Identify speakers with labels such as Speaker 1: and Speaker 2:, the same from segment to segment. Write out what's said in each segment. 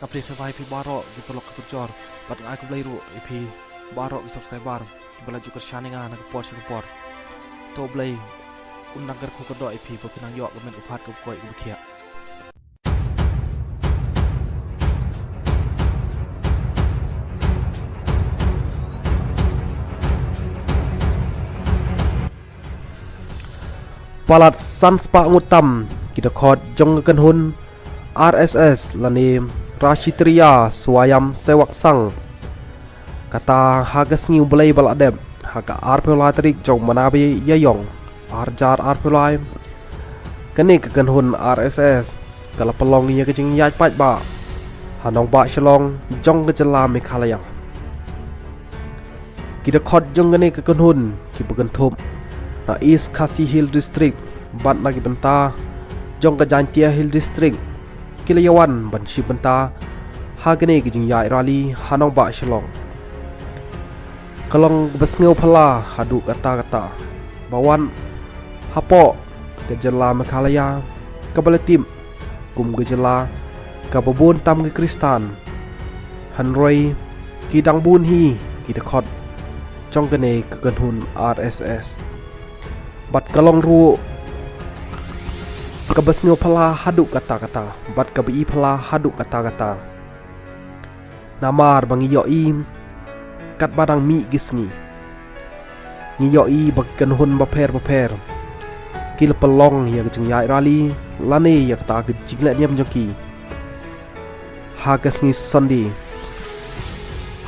Speaker 1: Kapri survive pi barok di pelok kecor. Pat ngai ku blai ru pi barok di subscriber. Ki bala juga shaninga nak por por. To blai undang ker ku kedok pi pinang yok kemen upat ke koi ku kia. Palat Sanspa ngutam kita khot jong kan hun RSS lani Rashitria Swayam Sewak Sang kata hagas ngiu belai baladem haga arpelai terik jong manabi yayong arjar arpelai kene kan hun RSS kala pelong nia kejing yai pat ba hanong ba shalong jong kejela Meghalaya kita khot jong kene kan hun ki bukan thum na East Khasi Hill District bat lagi benta jong ka Jantia Hill District Kilayawan ban shi benta hagane gijing yai rali hanong ba shalong kalong besngeu phala hadu kata bawan hapo kejela Meghalaya kabaletim kum gejela kababun tam ke Kristan hanroi kidang bun hi kidakhot jong kene kegenhun RSS bat kalong ru kabesnyo phala haduk kata bat kabi phala haduk kata namar bangi yoi kat badang mi gisngi ngi yoi bagi kanhun baper kil pelong ya kejeng yai rali lane ya kata kejing la niam joki hagas ngi sondi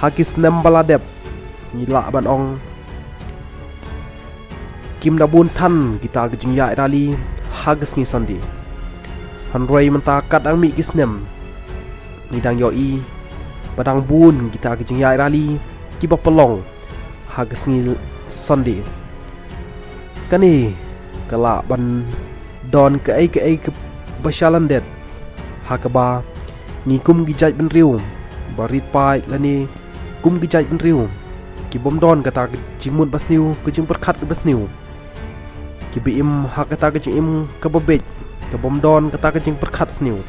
Speaker 1: hagis nembaladep nila ban ong Kim Dabun Tan kita kejing yai rali hagas ngi sondi hanroi mentakat ang mi gisnem nidang yoi badang bun kita kejing yai rali kiba pelong hagas ngi sondi kani kala ban don ke ai ke basyalan det hakaba ni kum gijaj ben riu barit pai lani kum gijaj ben riu ki bom don kata jimun basniu kejing perkhat ke basniu kibiim hak kata kejing im kebebej kebom don kata kejing perkhat sniu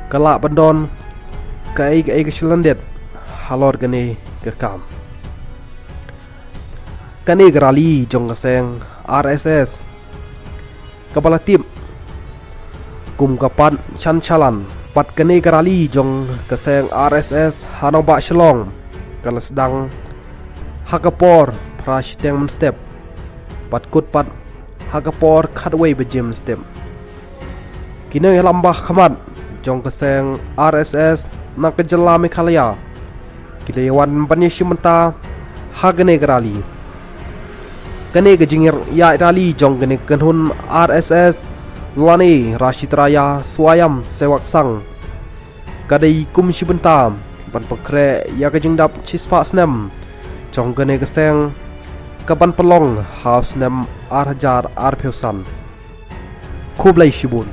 Speaker 1: kala bandon kai ke shilandet halor gane kekam kane grali jong kaseng RSS kepala tim kum kapan chanchalan pat kane grali jong kaseng RSS hanong ba shalong kala sedang hakapor prash teng step pat kut pat Hagapor kadway bejem step kini lambah khamat jong keseng RSS nak kejela Meghalaya kilewan banyeshi menta hagane grali kene kejingir ya rali jong kene kenhun RSS lani Rashitria Swayam Sewak Sang kadai kum shibenta ban pekre ya kejing dap chispa snem jong kene keseng kapan pelong house nem arhajar arpeusan kublai shibun